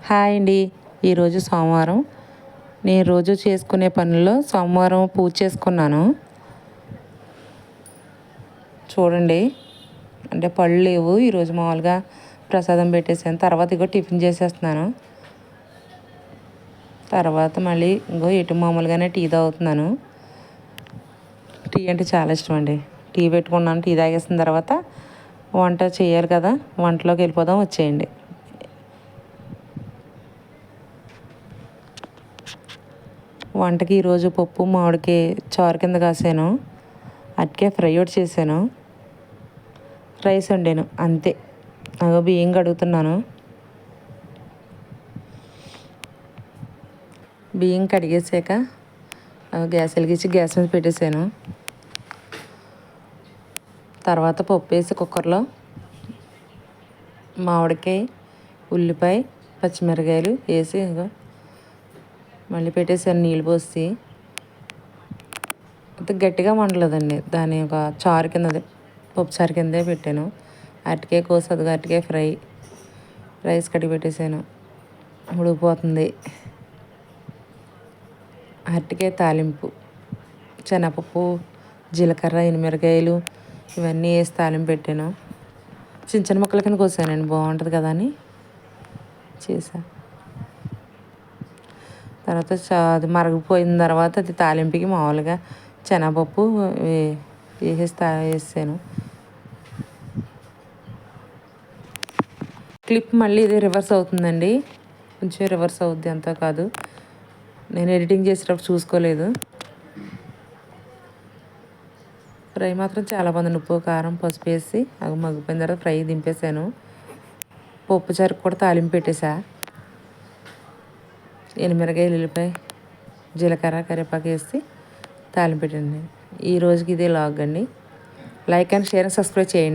Hi అండి. ఈరోజు సోమవారం. నేను రోజు చేసుకునే పనుల్లో సోమవారం పూజ చేసుకున్నాను. చూడండి, అంటే పళ్ళు లేవు. ఈరోజు మామూలుగా ప్రసాదం పెట్టేసాను. తర్వాత ఇగో టిఫిన్ చేసేస్తున్నాను. తర్వాత మళ్ళీ ఇంకో ఎటు మామూలుగానే టీ తాగుతున్నాను. టీ అంటే చాలా ఇష్టం అండి. టీ పెట్టుకున్నాను. టీ తాగేసిన తర్వాత వంట చేయాలి కదా, వంటలోకి వెళ్ళిపోదాం, వచ్చేయండి. వంటకి ఈరోజు పప్పు మామిడికాయ చారు కింద కాసాను. అట్టికాయ ఫ్రై ఒకటి చేశాను. రైస్ వండాను అంతే. అగో బియ్యం కడుగుతున్నాను. బియ్యం కడిగేసాక గ్యాస్ వెలిగించి గ్యాస్ మీద పెట్టేశాను. తర్వాత పప్పు వేసి కుక్కర్లో మామిడికాయ, ఉల్లిపాయ, పచ్చిమిరకాయలు వేసి మళ్ళీ పెట్టేసాను నీళ్ళు పోసి. అంత గట్టిగా వండలేదండి, దాని ఒక చారు కిందది, పప్పు చారు కిందే పెట్టాను. అరటికాయ కోసి అది అరటికాయ ఫ్రై, రైస్ కడిగి పెట్టేశాను. ఉడికిపోతుంది. అరటికాయ తాలింపు, శనగపప్పు, జీలకర్ర, ఎనిమిరకాయలు ఇవన్నీ వేసి తాలింపు పెట్టాను. చిన్న చిన్న ముక్కల కింద కోసానండి, బాగుంటుంది కదా అని చేసా. తర్వాత అది మరగిపోయిన తర్వాత అది తాలింపుకి మామూలుగా శనగపప్పు వేసాను. క్లిప్ మళ్ళీ ఇది రివర్స్ అవుతుందండి, కొంచెం రివర్స్ అవుద్ది, అంతా కాదు. నేను ఎడిటింగ్ చేసేటప్పుడు చూసుకోలేదు. ఫ్రై మాత్రం చాలా బాగుంది. ఉప్పు, కారం, పసుపు వేసి అవి మగ్గిపోయిన తర్వాత ఫ్రై దింపేశాను. పప్పు చారుకు కూడా తాలింపు పెట్టేసా. ఎనిమిరకాయలు, ఉల్లిపాయ, జీలకర్ర, కరివేపాకు వేసి తాలింపు పెట్టండి. ఈ రోజుకి ఇదే లాగ్ అండి. Like and share and subscribe చేయండి.